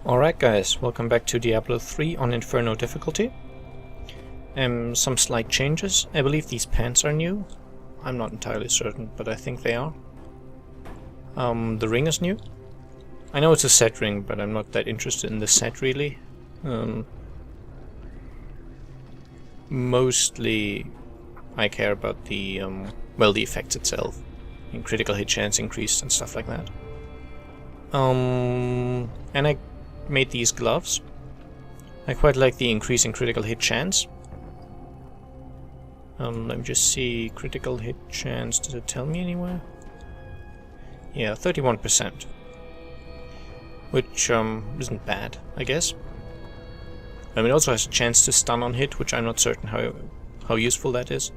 Alright guys, welcome back to Diablo 3 on Inferno difficulty. Some slight changes. I believe these pants are new. I'm not entirely certain, but I think they are. The ring is new. I know it's a set ring, but I'm not that interested in the set really. Mostly I care about the, the effects itself. And critical hit chance increased and stuff like that. And I made these gloves. I quite like the increase in critical hit chance. Let me just see, critical hit chance, does it tell me anywhere? Yeah, 31%. Which isn't bad, I guess. It also has a chance to stun on hit, which I'm not certain how useful that is.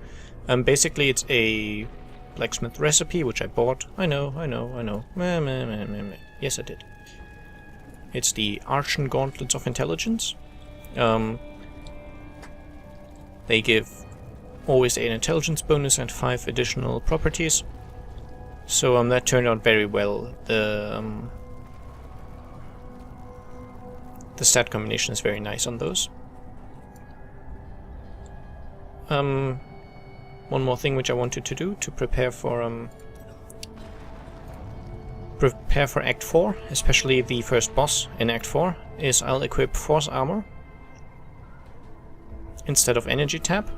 Basically it's a blacksmith recipe, which I bought. I know. Meh, meh, meh, meh, meh. Yes, I did. It's the Archen Gauntlets of Intelligence. They give always an intelligence bonus and 5 additional properties. So that turned out very well. The stat combination is very nice on those. One more thing which I wanted to do to prepare for Act 4, especially the first boss in Act 4, is I'll equip Force Armor instead of Energy Tap.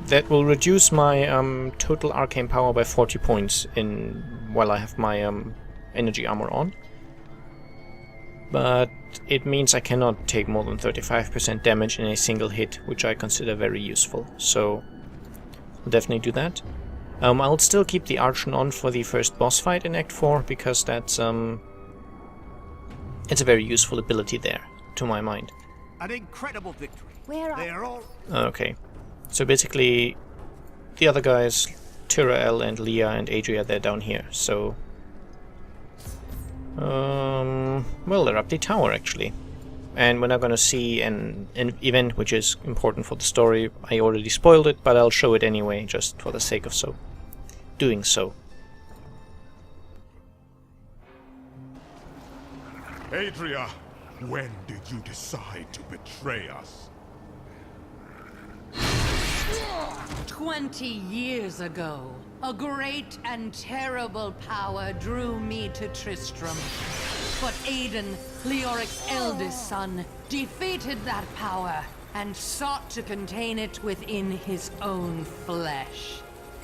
That will reduce my total arcane power by 40 points while I have my energy armor on. But it means I cannot take more than 35% damage in a single hit, which I consider very useful. So I'll definitely do that. I'll still keep the Archon on for the first boss fight in Act 4, because that's it's a very useful ability there, to my mind. An incredible victory. They're all... Okay. So basically, the other guys, Tyrael and Leah and Adria, they're down here, so... well, they're up the tower, actually. And we're not gonna see an event which is important for the story. I already spoiled it, but I'll show it anyway, just for the sake of doing so. Adria, when did you decide to betray us? 20 years ago, a great and terrible power drew me to Tristram. But Aiden, Leoric's eldest son, defeated that power and sought to contain it within his own flesh.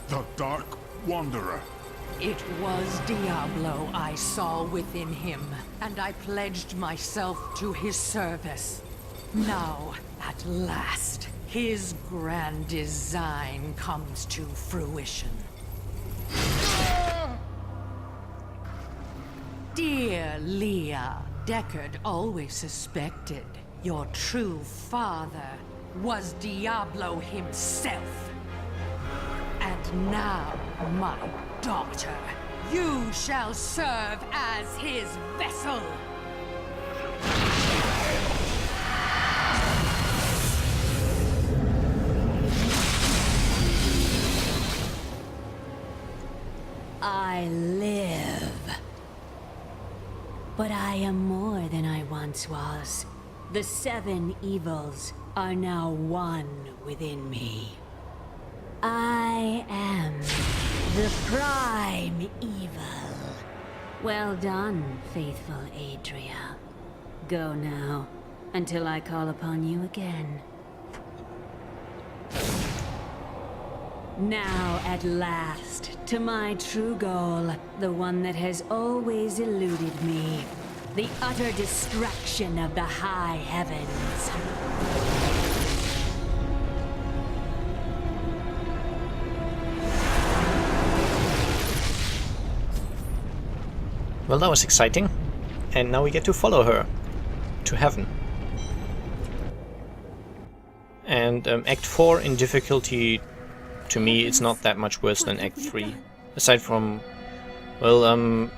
The Dark Wanderer. It was Diablo I saw within him, and I pledged myself to his service. Now, at last, his grand design comes to fruition. Dear Leah, Deckard always suspected your true father was Diablo himself. And now, my daughter, you shall serve as his vessel. I live. But I am more than I once was. The 7 evils are now one within me. I am the prime evil. Well done, faithful Adria. Go now, until I call upon you again. Now, at last, to my true goal, the one that has always eluded me. The utter destruction of the high heavens. Well, that was exciting. And now we get to follow her to heaven. And Act 4 in difficulty, to me, it's not that much worse than Act 3. Aside from, well,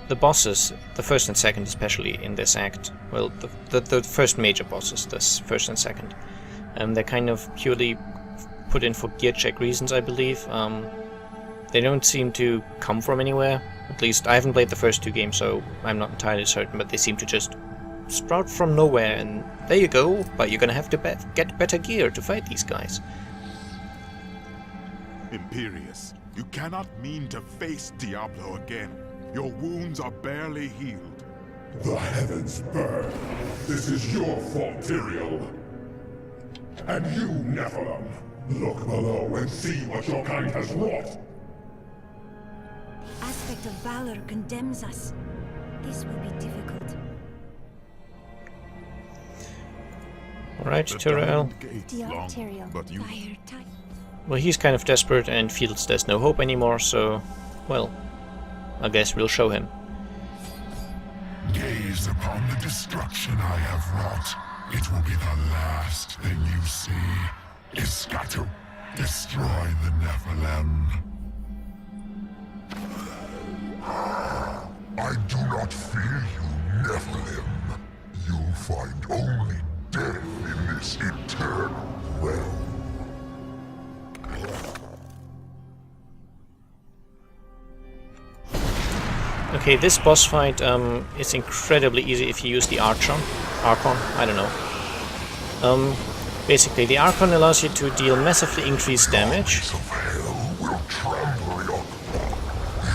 the bosses, the first and second especially in this act, well, the first major bosses, this first and second, they're kind of purely put in for gear check reasons, I believe. They don't seem to come from anywhere. At least I haven't played the first 2 games, so I'm not entirely certain, but they seem to just sprout from nowhere, and there you go, but you're gonna have to get better gear to fight these guys. Imperius, you cannot mean to face Diablo again. Your wounds are barely healed. The heavens burn. This is your fault, Tyrael. And you, Nephilim, look below and see what your kind has wrought. The aspect of valor condemns us. This will be difficult. Alright, The Tyrael. diamond gate's Dear long, Tyrael, but you dire time. Well, he's kind of desperate and feels there's no hope anymore, so, well, I guess we'll show him. Gaze upon the destruction I have wrought. It will be the last thing you see. Iskatu, destroy the Nephilim. I do not fear you, Nephilim. You'll find only death in this eternal realm. Okay, this boss fight is incredibly easy if you use the Archon. Archon? I don't know. Basically, the Archon allows you to deal massively increased damage. Of hell will trample your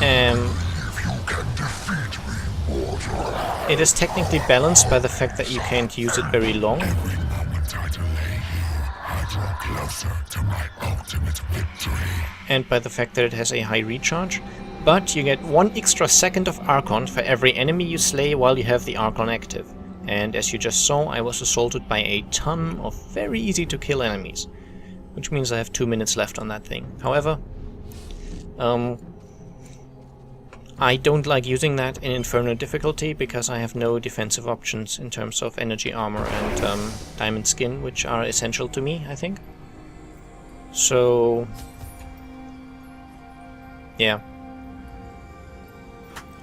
if you can defeat me, mortal. It is technically balanced by the fact that you can't use it very long. Every moment I delay here, I draw closer to my ultimate victory. And by the fact that it has a high recharge, but you get 1 extra second of Archon for every enemy you slay while you have the Archon active. And as you just saw, I was assaulted by a ton of very easy to kill enemies, which means I have 2 minutes left on that thing. However, I don't like using that in Inferno difficulty because I have no defensive options in terms of energy armor and diamond skin, which are essential to me, I think. So, yeah.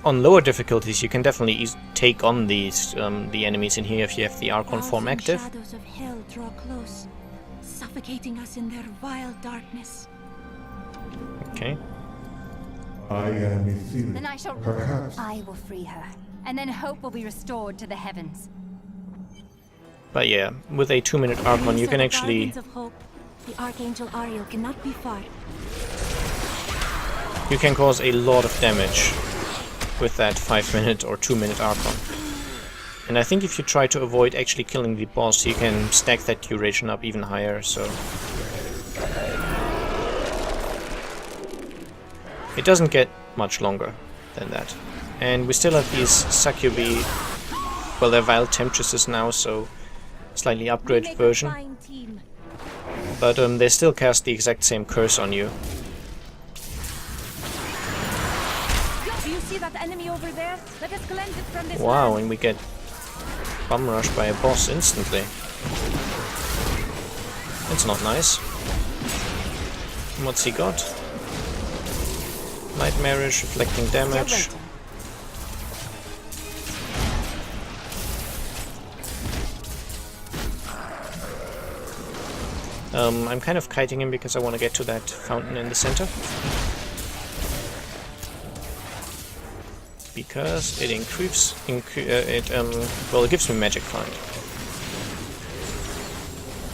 On lower difficulties, you can definitely take on these the enemies in here if you have the Archon form active. Shadows of hell draw close, suffocating us in their vile darkness. Okay. I am ethereal. Then I shall... Perhaps. I will free her, and then hope will be restored to the heavens. But yeah, with a 2-minute Archon, you can actually... Of hope. The Archangel Ariel cannot be far. You can cause a lot of damage with that 5-minute or 2-minute Archon. And I think if you try to avoid actually killing the boss, you can stack that duration up even higher, so... It doesn't get much longer than that. And we still have these succubi... Well, they're vile temptresses now, so... Slightly upgraded version. But they still cast the exact same curse on you. Do you see that enemy over there? Let us cleanse it from this Wow, land. and we get bum rushed by a boss instantly. That's not nice. What's he got? Nightmarish, reflecting damage. I'm kind of kiting him because I want to get to that fountain in the center. Because it well, it gives me magic find.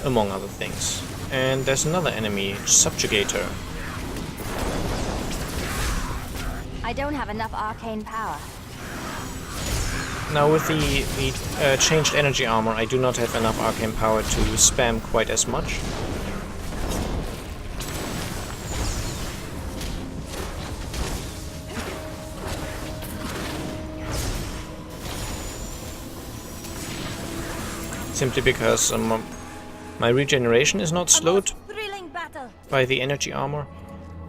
Among other things. And there's another enemy, Subjugator. I don't have enough arcane power. Now with the changed energy armor, I do not have enough arcane power to spam quite as much. Simply because my regeneration is not slowed Thrilling battle. by the energy armor,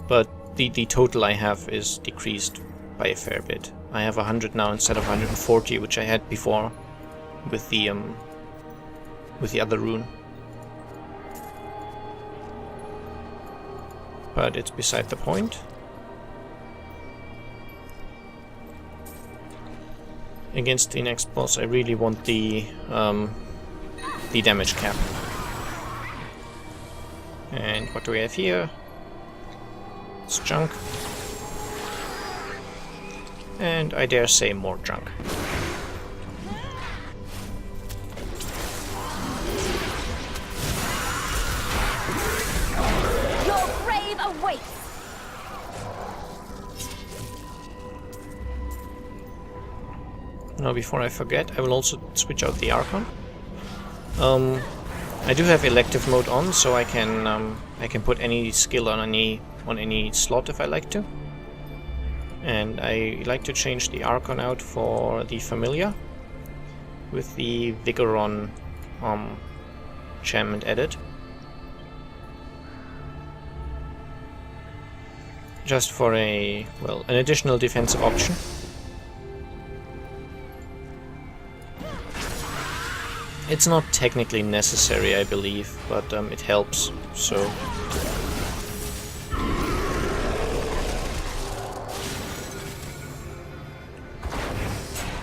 but the total I have is decreased by a fair bit. I have 100 now instead of 140, which I had before with the other rune. But it's beside the point. Against the next boss, I really want the damage cap. And what do we have here? It's junk. And I dare say more junk. Now, before I forget, I will also switch out the Archon. I do have elective mode on, so I can put any skill on any slot if I like to. And I like to change the Archon out for the Familiar with the Vigoron enchantment added. Just for an additional defensive option. It's not technically necessary, I believe, but it helps, so...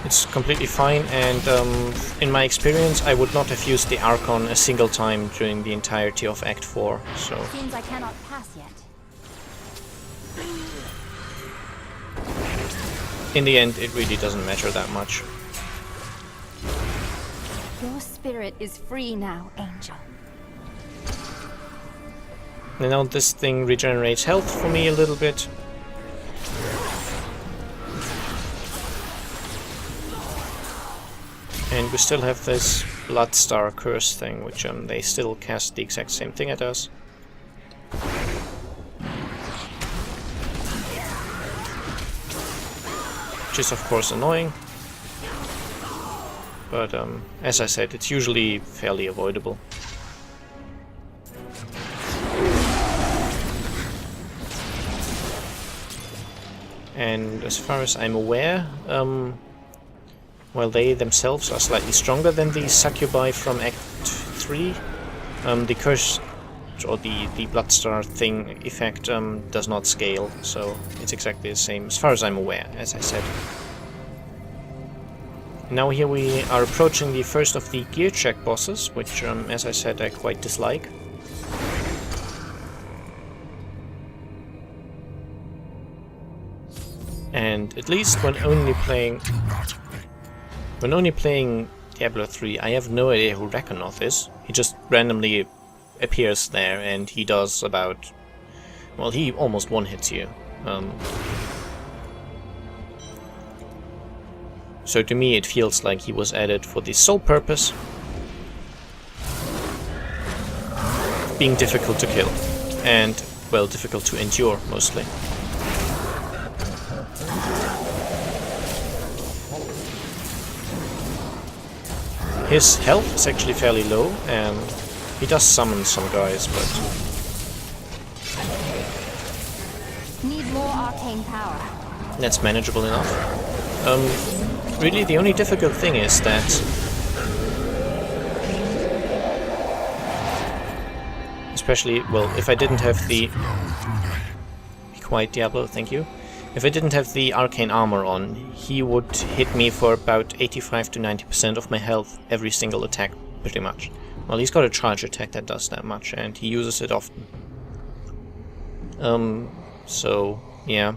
It's completely fine, and in my experience I would not have used the Archon a single time during the entirety of Act 4, so... Seems I cannot pass yet. In the end, it really doesn't matter that much. Your spirit is free now, Angel. And now this thing regenerates health for me a little bit. And we still have this Bloodstar Curse thing, which they still cast the exact same thing at us. Which is of course annoying. But as I said, it's usually fairly avoidable. And as far as I'm aware, while they themselves are slightly stronger than the Succubi from Act 3, the curse or the Bloodstar thing effect does not scale, so it's exactly the same as far as I'm aware, as I said. Now here we are approaching the first of the gear check bosses, which as I said I quite dislike. And at least when only playing Diablo 3, I have no idea who Rakonoth is. He just randomly appears there and he does about... well, he almost one-hits you. So to me it feels like he was added for the sole purpose of being difficult to kill. And, well, difficult to endure, mostly. His health is actually fairly low, and he does summon some guys, but... Need more arcane power. That's manageable enough. Really, the only difficult thing is that... especially, well, if I didn't have the... Be quiet, Diablo, thank you. If I didn't have the arcane armor on, he would hit me for about 85 to 90% of my health every single attack, pretty much. Well, he's got a charge attack that does that much, and he uses it often. So, yeah.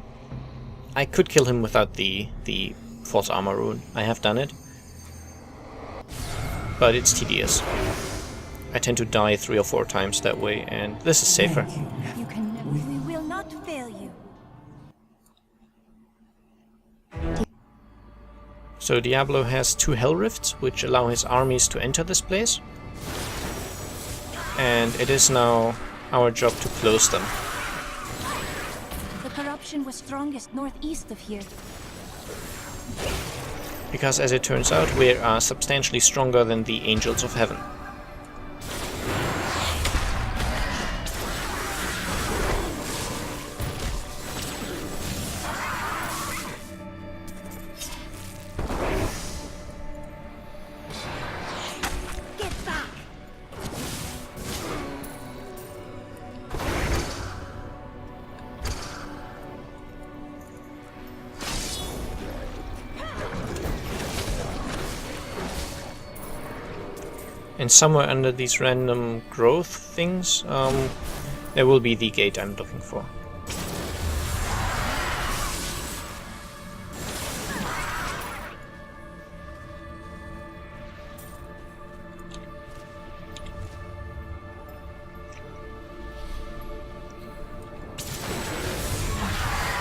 I could kill him without the false armor rune. I have done it. But it's tedious. I tend to die 3 or 4 times that way, and this is safer. You can never. We will not fail you. So Diablo has 2 Hell Rifts, which allow his armies to enter this place. And it is now our job to close them. The corruption was strongest northeast of here. Because as it turns out, we are substantially stronger than the Angels of Heaven. And somewhere under these random growth things, there will be the gate I'm looking for.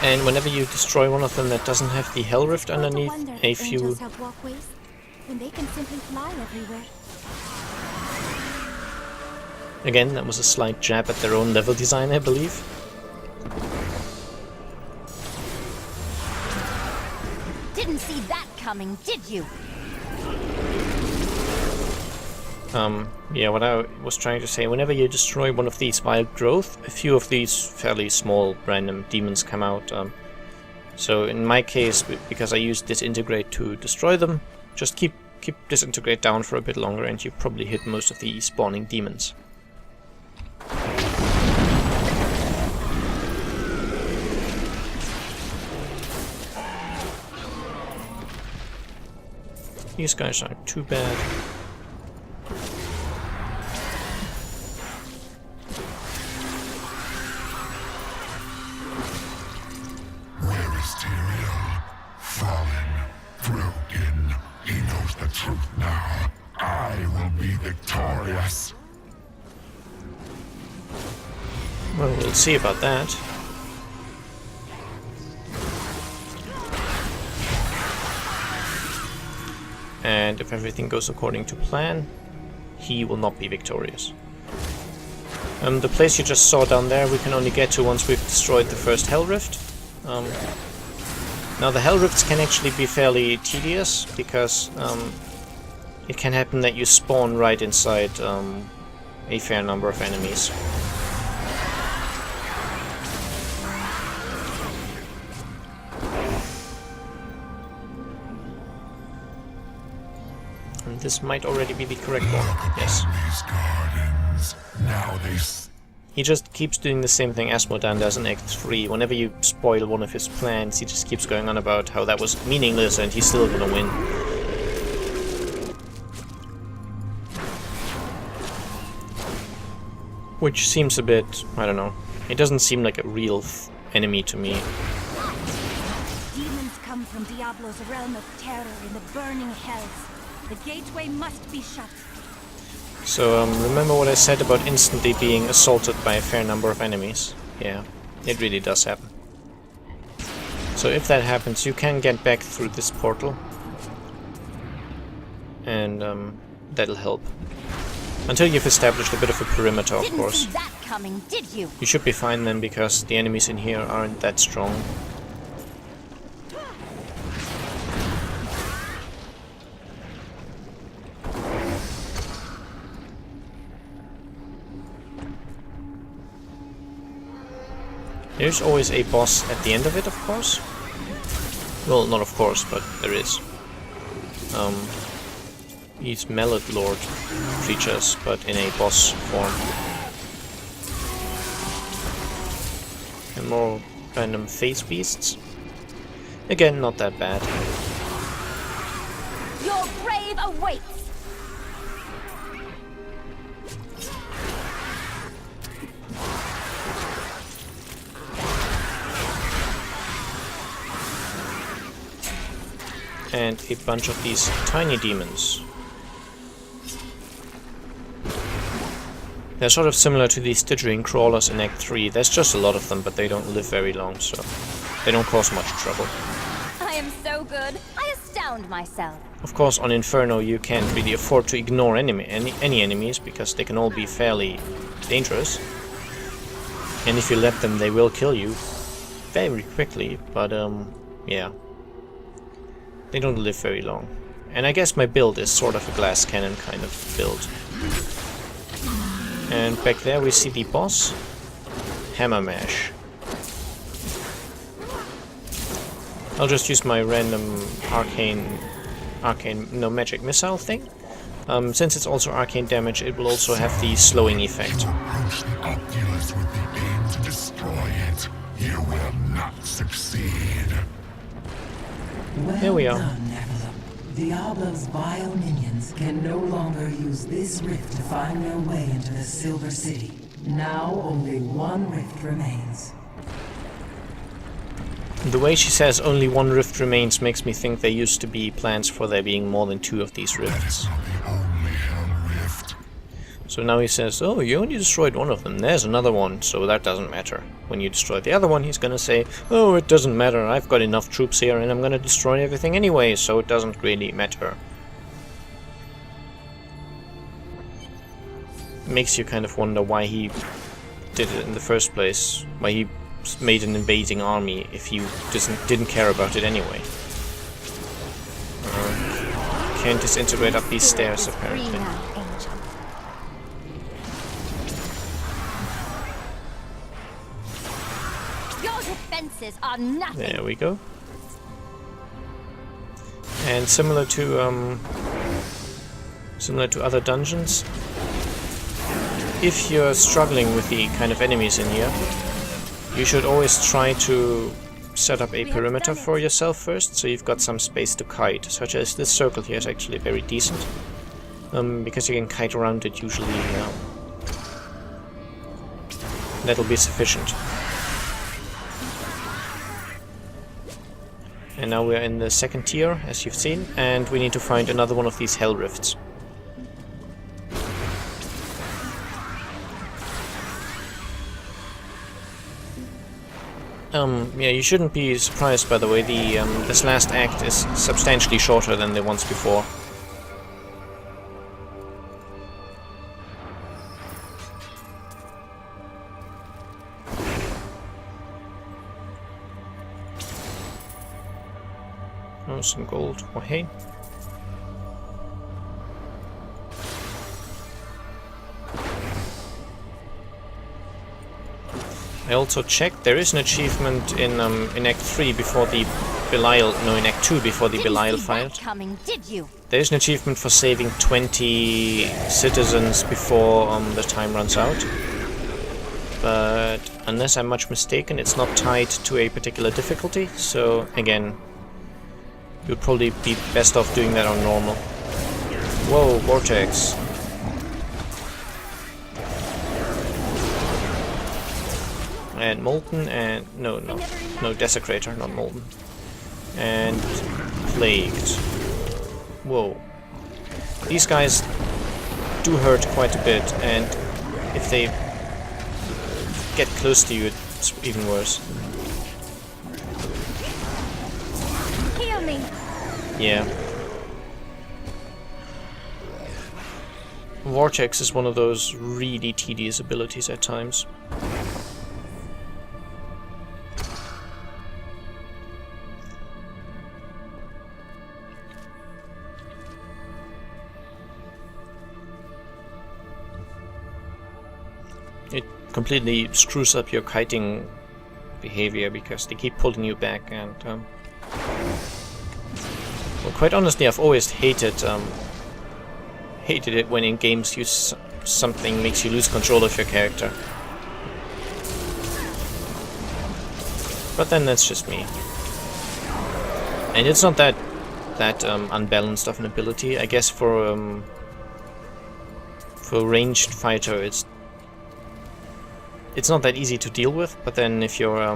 And whenever you destroy one of them that doesn't have the Hell Rift underneath, Wonder a if few... angels have walkways when they can simply fly everywhere. Again, that was a slight jab at their own level design, I believe. Didn't see that coming, did you? Yeah, what I was trying to say, whenever you destroy one of these wild growth, a few of these fairly small random demons come out. So in my case, because I used disintegrate to destroy them, just keep disintegrate down for a bit longer and you probably hit most of the spawning demons. These guys aren't too bad. Where is Tyrael? Fallen, broken. He knows the truth now. I will be victorious. Well, we'll see about that. And if everything goes according to plan, he will not be victorious. The place you just saw down there we can only get to once we've destroyed the first Hell Rift. Now the Hell Rifts can actually be fairly tedious, because it can happen that you spawn right inside a fair number of enemies. And this might already be the correct one. Yes. These gardens. Now they He just keeps doing the same thing Asmodan does in Act 3. Whenever you spoil one of his plans, he just keeps going on about how that was meaningless and he's still gonna win. Which seems a bit, I don't know. It doesn't seem like a real enemy to me. Demons come from Diablo's realm of terror in the burning hells. The gateway must be shut. So, remember what I said about instantly being assaulted by a fair number of enemies? Yeah, it really does happen. So if that happens, you can get back through this portal. And, that'll help. Until you've established a bit of a perimeter, of course. Didn't see that coming, did you? You should be fine then, because the enemies in here aren't that strong. There's always a boss at the end of it, of course. Well, not of course, but there is. These Mallet Lord creatures, but in a boss form. And more random face beasts. Again, not that bad. Your grave awaits! And a bunch of these tiny demons. They're sort of similar to the Stygian crawlers in Act 3. There's just a lot of them, but they don't live very long, so they don't cause much trouble. I am so good, I astound myself. Of course, on Inferno you can't really afford to ignore any enemies, because they can all be fairly dangerous. And if you let them, they will kill you very quickly, but yeah. They don't live very long. And I guess my build is sort of a glass cannon kind of build. And back there we see the boss, Hammer Mash. I'll just use my random magic missile thing. Since it's also arcane damage, it will also have the slowing effect. approach the Oculus with the aim to destroy it. You will not succeed. Here we are. Well done, Nephilim. Diablo's vile minions can no longer use this rift to find their way into the Silver City. Now only one rift remains. The way she says only one rift remains makes me think there used to be plans for there being more than 2 of these rifts. Not the only Hell Rift. So now he says, oh, you only destroyed one of them, there's another one, so that doesn't matter. When you destroy the other one, he's gonna say, oh, it doesn't matter, I've got enough troops here and I'm gonna destroy everything anyway, so it doesn't really matter. Makes you kind of wonder why he did it in the first place, why he made an invading army if he didn't care about it anyway. Can't disintegrate up these stairs apparently. Defenses are nothing. There we go. And similar to other dungeons, if you're struggling with the kind of enemies in here, you should always try to set up a perimeter for yourself first, so you've got some space to kite, such as this circle here is actually very decent, because you can kite around it usually. That'll be sufficient. And now we're in the second tier, as you've seen, and we need to find another one of these hell rifts. Yeah, you shouldn't be surprised, by the way, this last act is substantially shorter than the ones before. Oh, some gold. Oh, hey. I also checked, there is an achievement in Act 3 before the Belial, no, in Act 2 before the Belial fight. There is an achievement for saving 20 citizens before the time runs out. But unless I'm much mistaken, it's not tied to a particular difficulty, so again, you'd probably be best off doing that on normal. Whoa, Vortex. And Molten, and no, Desecrator, not Molten. And Plagued. Whoa. These guys do hurt quite a bit, and if they get close to you, it's even worse. Heal me. Yeah. Vortex is one of those really tedious abilities at times. It completely screws up your kiting behavior because they keep pulling you back, and well, quite honestly, I've always hated it when in games something makes you lose control of your character. But then that's just me. And it's not that unbalanced of an ability. I guess for a ranged fighter, it's not that easy to deal with. But then if you're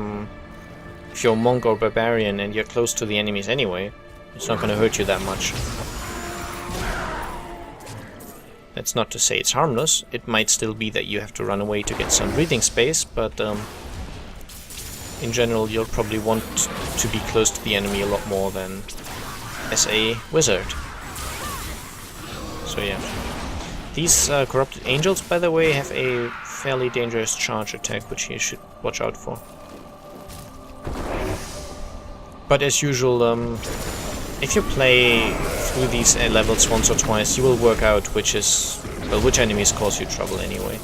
monk or barbarian and you're close to the enemies anyway, it's not going to hurt you that much. That's not to say it's harmless. It might still be that you have to run away to get some breathing space, but in general you'll probably want to be close to the enemy a lot more than as a wizard. So yeah. These corrupted angels, by the way, have a fairly dangerous charge attack, which you should watch out for. But as usual, if you play through these levels once or twice, you will work out which enemies cause you trouble anyway.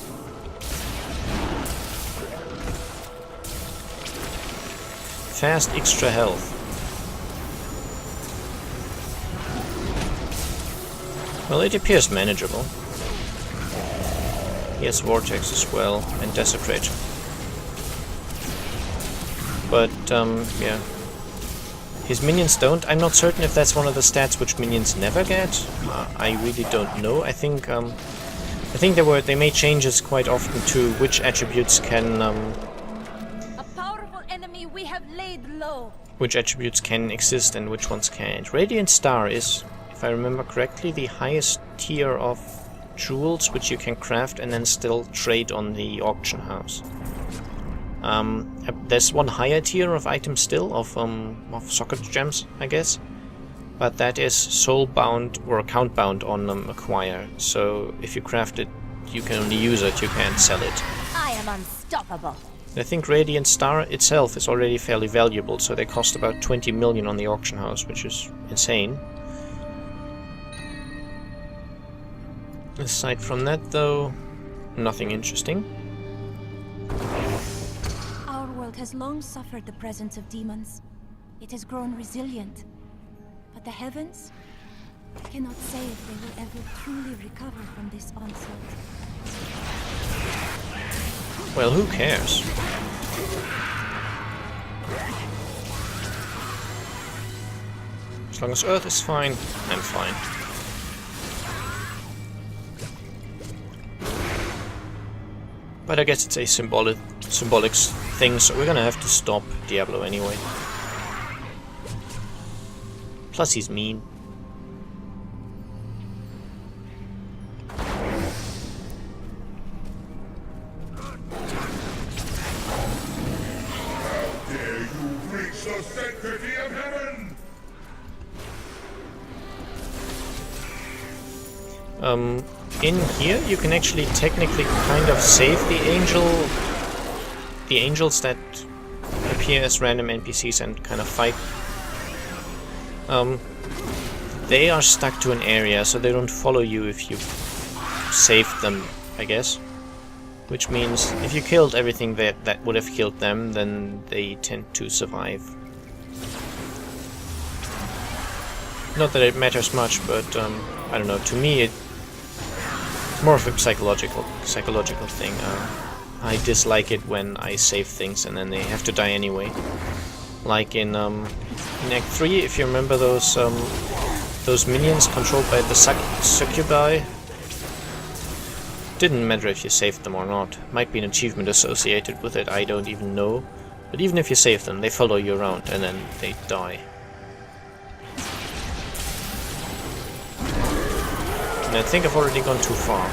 Fast extra health. Well, it appears manageable. He has Vortex as well, and Desecrate. But, yeah. His minions don't. I'm not certain if that's one of the stats which minions never get. I really don't know. I think they made changes quite often to which attributes can A powerful enemy we have laid low. Which attributes can exist and which ones can't. Radiant Star is, if I remember correctly, the highest tier of jewels which you can craft and then still trade on the auction house. There's one higher tier of items still, of socket gems, I guess. But that is soul-bound or account-bound on acquire. So if you craft it, you can only use it, you can't sell it. I am unstoppable. I think Radiant Star itself is already fairly valuable, so they cost about 20 million on the auction house, which is insane. Aside from that, though, nothing interesting. Our world has long suffered the presence of demons. It has grown resilient. But the heavens? I cannot say if they will ever truly recover from this onslaught. Well, who cares? As long as Earth is fine, I'm fine. But I guess it's a symbolic thing, so we're gonna have to stop Diablo anyway. Plus he's mean. Dare you breach the sanctity of heaven? In here you can actually technically kind of save the angels that appear as random NPCs and kind of fight. They are stuck to an area, so they don't follow you if you saved them, I guess. Which means if you killed everything that would have killed them, then they tend to survive. Not that it matters much, but I don't know, to me it's more of a psychological thing. I dislike it when I save things and then they have to die anyway. Like in Act 3, if you remember those minions controlled by the succubi. Didn't matter if you saved them or not. Might be an achievement associated with it, I don't even know. But even if you save them, they follow you around and then they die. And I think I've already gone too far.